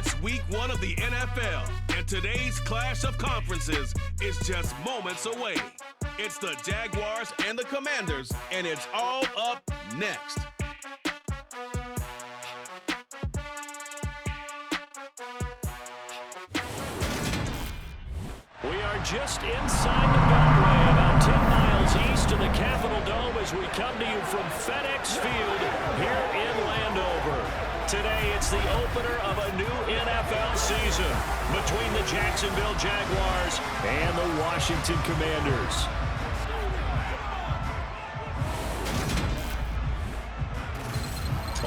It's week 1 of the NFL, and today's clash of conferences is just moments away. It's the Jaguars and the Commanders, and it's all up next. We are just inside the Beltway, about 10 miles east of the Capitol Dome as we come to you from FedEx Field here in Landover. Today, it's the opener of a new NFL season between the Jacksonville Jaguars and the Washington Commanders.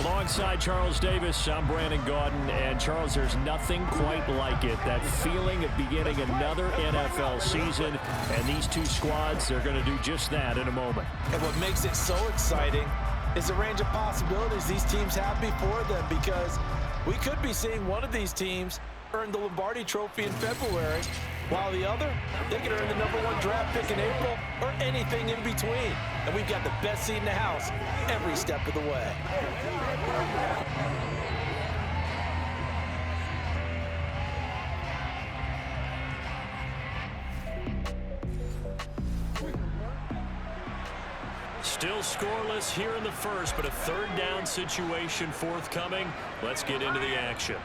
Alongside Charles Davis, I'm Brandon Gaudin, and Charles, there's nothing quite like it. That feeling of beginning another NFL season, and these two squads, they're going to do just that in a moment. And what makes it so exciting is the range of possibilities these teams have before them, because we could be seeing one of these teams earn the Lombardi Trophy in February, while the other, they could earn the #1 draft pick in April or anything in between. And we've got the best seat in the house every step of the way. Still scoreless here in the first, but a third down situation forthcoming. Let's get into the action.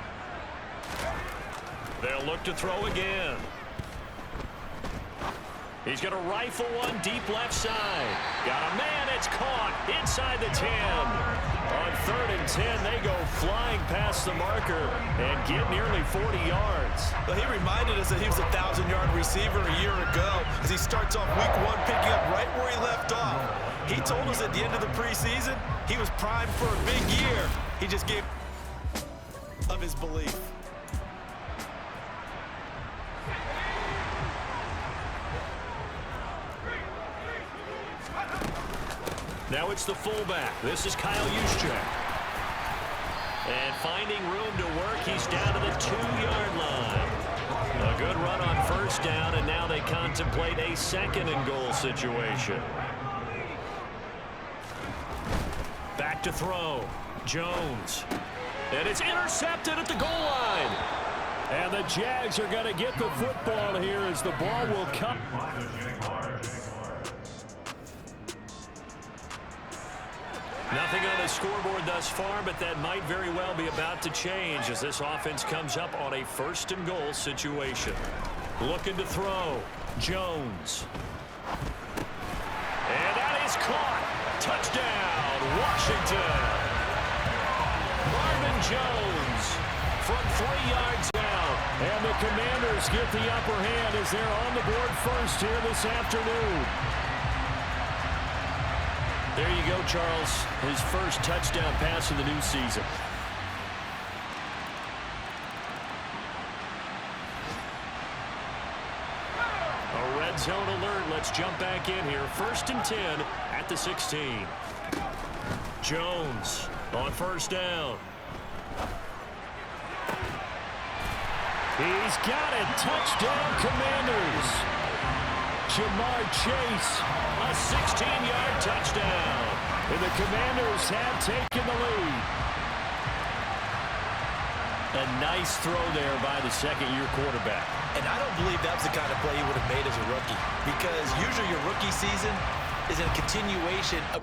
They'll look to throw again. He's going to rifle one deep left side. Got a man, it's caught inside the 10. On 3rd and 10, they go flying past the marker and get nearly 40 yards. Well, he reminded us that he was a 1,000-yard receiver a year ago as he starts off week 1 picking up right where he left off. He told us at the end of the preseason he was primed for a big year. He just gave of his belief. Now it's the fullback. This is Kyle Juszczyk. And finding room to work, he's down to the 2-yard line. A good run on 1st down, and now they contemplate a 2nd and goal situation. Back to throw. Jones. And it's intercepted at the goal line. And the Jags are going to get the football here as the ball will come. Nothing on the scoreboard thus far, but that might very well be about to change as this offense comes up on a 1st and goal situation. Looking to throw. Jones. And that is caught. Touchdown, Washington. Marvin Jones from 3 yards out. And the Commanders get the upper hand as they're on the board first here this afternoon. There you go, Charles. His first touchdown pass of the new season. A red zone alert. Let's jump back in here. 1st and 10 at the 16. Jones on 1st down. He's got it. Touchdown, Commanders. Jamar Chase, a 16-yard touchdown. And the Commanders have taken the lead. A nice throw there by the 2nd-year quarterback. And I don't believe that was the kind of play he would have made as a rookie, because usually your rookie season is a continuation of...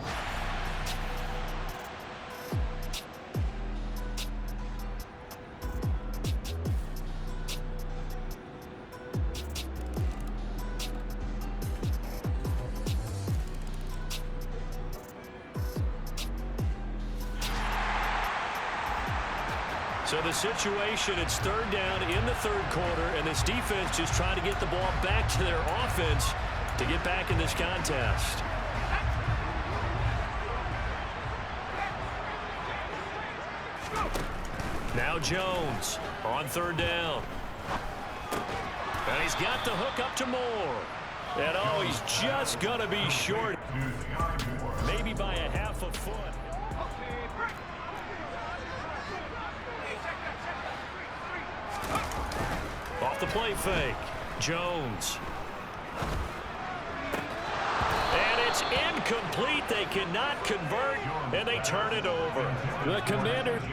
So the situation, it's 3rd down in the 3rd quarter, and this defense just trying to get the ball back to their offense to get back in this contest. Now Jones on 3rd down. And he's got the hook up to Moore. And oh, he's just going to be short. Maybe by a half a foot. Off the play fake. Jones. And it's incomplete. They cannot convert, and they turn it over. The Commanders.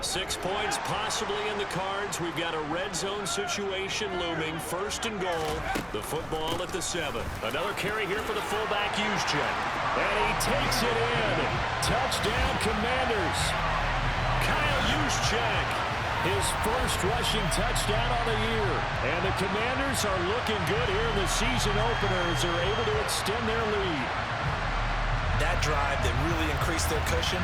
6 points possibly in the cards. We've got a red zone situation looming. 1st and goal. The football at the 7. Another carry here for the fullback, Juszczyk. And he takes it in. Touchdown, Commanders. Kyle Juszczyk, his first rushing touchdown on the year. And the Commanders are looking good here in the season opener as they're able to extend their lead. That drive that really increased their cushion.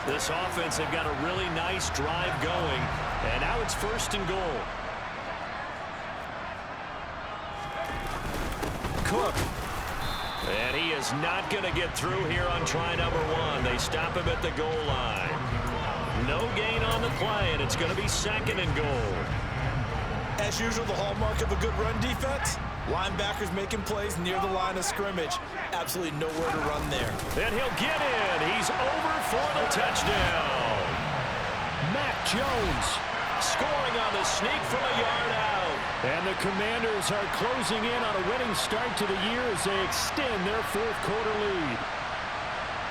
This offense, they've got a really nice drive going. And now it's 1st and goal. Cook. And he is not going to get through here on try number 1. They stop him at the goal line. No gain on the play, and it's going to be 2nd and goal. As usual, the hallmark of a good run defense, linebackers making plays near the line of scrimmage. Absolutely nowhere to run there. And he'll get in. He's over for the touchdown. Mac Jones scoring on the sneak from a yard out. And the Commanders are closing in on a winning start to the year as they extend their 4th quarter lead.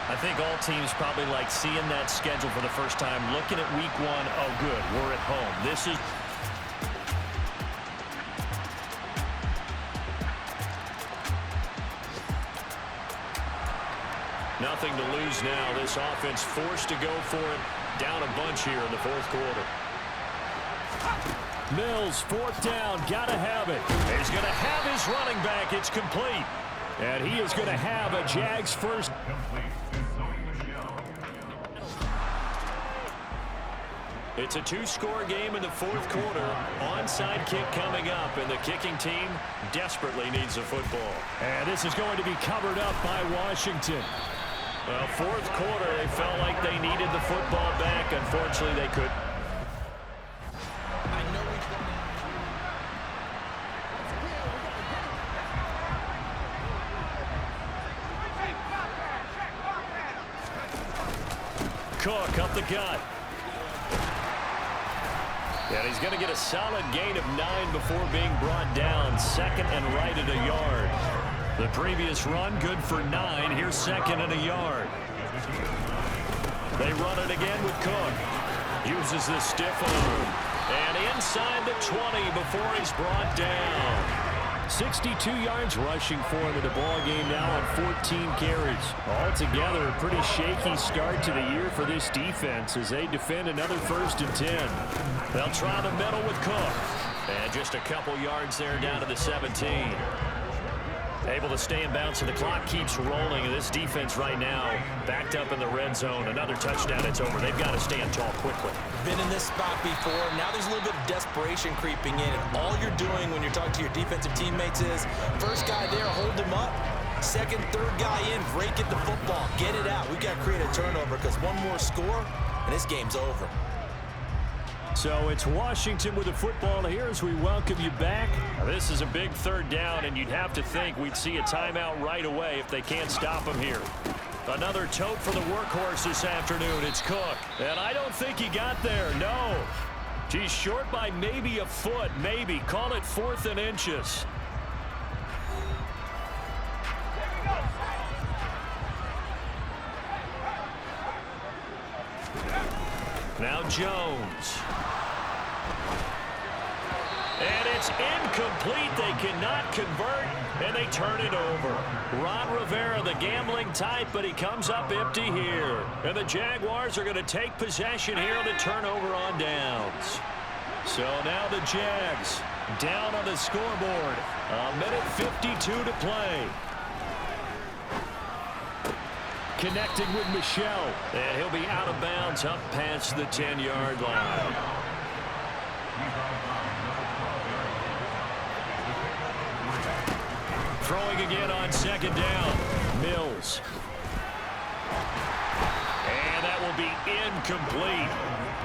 I think all teams probably like seeing that schedule for the first time, looking at week 1. Oh, good, we're at home. This is... Nothing to lose now. This offense forced to go for it. Down a bunch here in the 4th quarter. Mills, 4th down, gotta have it. He's gonna have his running back. It's complete. And he is gonna have a Jags first. It's a 2-score game in the 4th quarter. Onside kick coming up, and the kicking team desperately needs a football. And this is going to be covered up by Washington. Well, 4th quarter, they felt like they needed the football back. Unfortunately, they couldn't. Cook up the gut. And he's going to get a solid gain of 9 before being brought down. 2nd and right at a yard. The previous run, good for 9. Here's 2nd and a yard. They run it again with Cook. Uses the stiff arm. And inside the 20 before he's brought down. 62 yards rushing for him in the ball game now on 14 carries. Altogether, a pretty shaky start to the year for this defense as they defend another 1st and 10. They'll try the middle with Cook. And just a couple yards there down to the 17. Able to stay in bounds, so the clock keeps rolling. And this defense right now backed up in the red zone. Another touchdown, it's over. They've got to stand tall quickly. Been in this spot before. Now there's a little bit of desperation creeping in. And all you're doing when you're talking to your defensive teammates is, first guy there, hold him up. 2nd, 3rd guy in, break it the football. Get it out. We've got to create a turnover because one more score, and this game's over. So it's Washington with the football here as we welcome you back. Now, this is a big 3rd down, and you'd have to think we'd see a timeout right away if they can't stop him here. Another tote for the workhorse this afternoon. It's Cook. And I don't think he got there, no. He's short by maybe a foot, maybe. Call it 4th and inches. Now Jones. And it's incomplete. They cannot convert, and they turn it over. Ron Rivera, the gambling type, but he comes up empty here. And the Jaguars are going to take possession here on the turnover on downs. So now the Jags down on the scoreboard. A minute 52 to play. Connecting with Michelle. And he'll be out of bounds up past the 10-yard line. Throwing again on 2nd down. Mills. And that will be incomplete.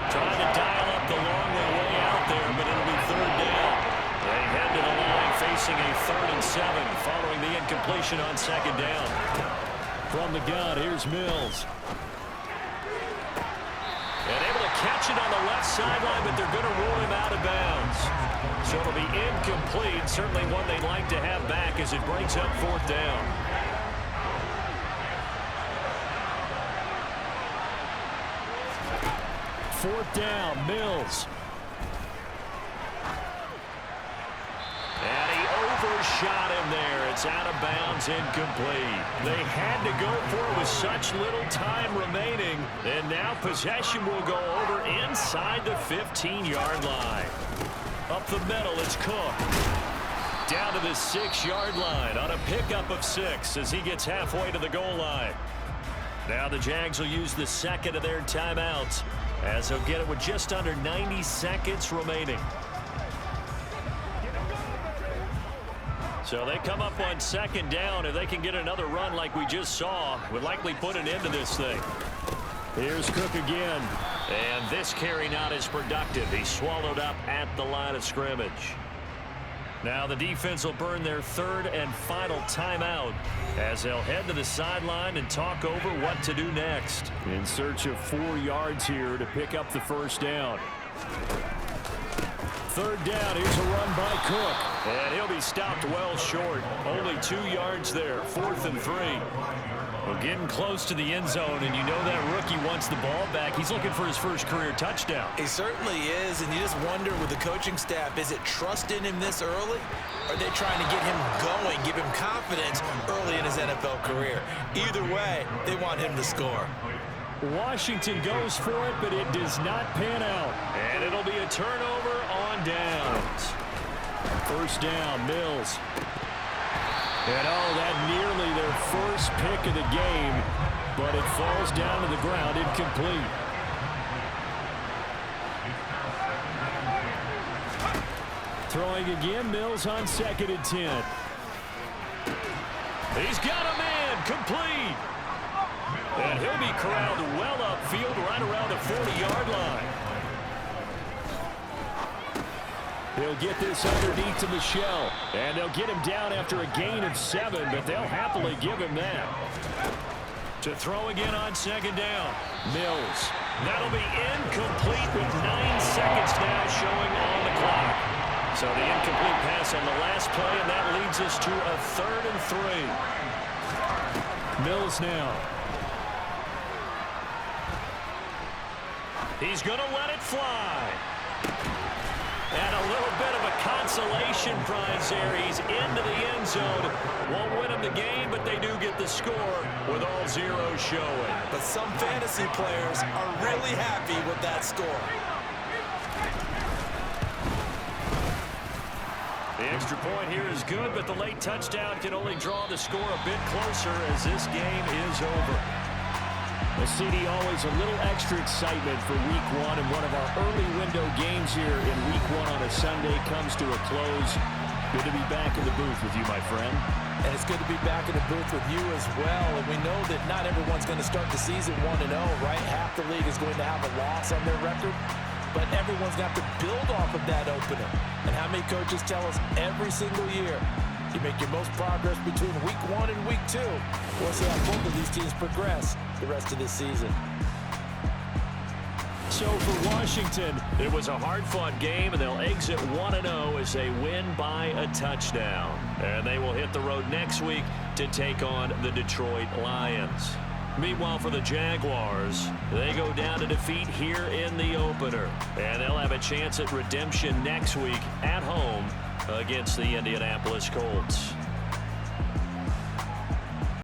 Trying to dial up the long way out there, but it'll be 3rd down. They head to the line facing a 3rd and 7 following the incompletion on 2nd down. From the gun, here's Mills. And able to catch it on the left sideline, but they're going to rule him out of bounds. So it'll be incomplete. Certainly one they'd like to have back as it brings up 4th down. Fourth down, Mills. And he overshot him there. It's out of bounds, incomplete. They had to go for it with such little time remaining. And now possession will go over inside the 15-yard line. Up the middle, it's Cook. Down to the 6-yard line on a pickup of 6 as he gets halfway to the goal line. Now the Jags will use the second of their timeouts as they'll get it with just under 90 seconds remaining. So they come up on 2nd down. If they can get another run like we just saw, would likely put an end to this thing. Here's Cook again. And this carry not as productive. He's swallowed up at the line of scrimmage. Now the defense will burn their 3rd and final timeout as they'll head to the sideline and talk over what to do next. In search of 4 yards here to pick up the 1st down. 3rd down, here's a run by Cook. And he'll be stopped well short. Only 2 yards there, 4th and 3. Well, getting close to the end zone, and you know that rookie wants the ball back. He's looking for his first career touchdown. He certainly is, and you just wonder with the coaching staff, is it trust in him this early? Or are they trying to get him going, give him confidence early in his NFL career? Either way, they want him to score. Washington goes for it, but it does not pan out. And it'll be a turnover on downs. 1st down, Mills. And that nearly their first pick of the game, but it falls down to the ground incomplete. Throwing again, Mills on 2nd and 10. He's got a man, complete. And he'll be corralled well upfield right around the 40-yard line. He'll get this underneath to Michelle. And they'll get him down after a gain of 7, but they'll happily give him that. To throw again on 2nd down. Mills. That'll be incomplete with 9 seconds now showing on the clock. So the incomplete pass on the last play, and that leads us to a 3rd and 3. Mills now. He's going to let it fly. And a little bit of a consolation prize there. He's into the end zone. Won't win him the game, but they do get the score with all zeros showing. But some fantasy players are really happy with that score. The extra point here is good, but the late touchdown can only draw the score a bit closer as this game is over. Well, CD, always a little extra excitement for Week 1, and one of our early window games here in Week 1 on a Sunday comes to a close. Good to be back in the booth with you, my friend. And it's good to be back in the booth with you as well. And we know that not everyone's going to start the season 1-0, right? Half the league is going to have a loss on their record. But everyone's got to build off of that opener. And how many coaches tell us every single year, you make your most progress between Week 1 and Week 2. We'll see how both of these teams progress the rest of this season. So for Washington, it was a hard-fought game, and they'll exit 1-0 as they win by a touchdown. And they will hit the road next week to take on the Detroit Lions. Meanwhile, for the Jaguars, they go down to defeat here in the opener. And they'll have a chance at redemption next week at home against the Indianapolis Colts.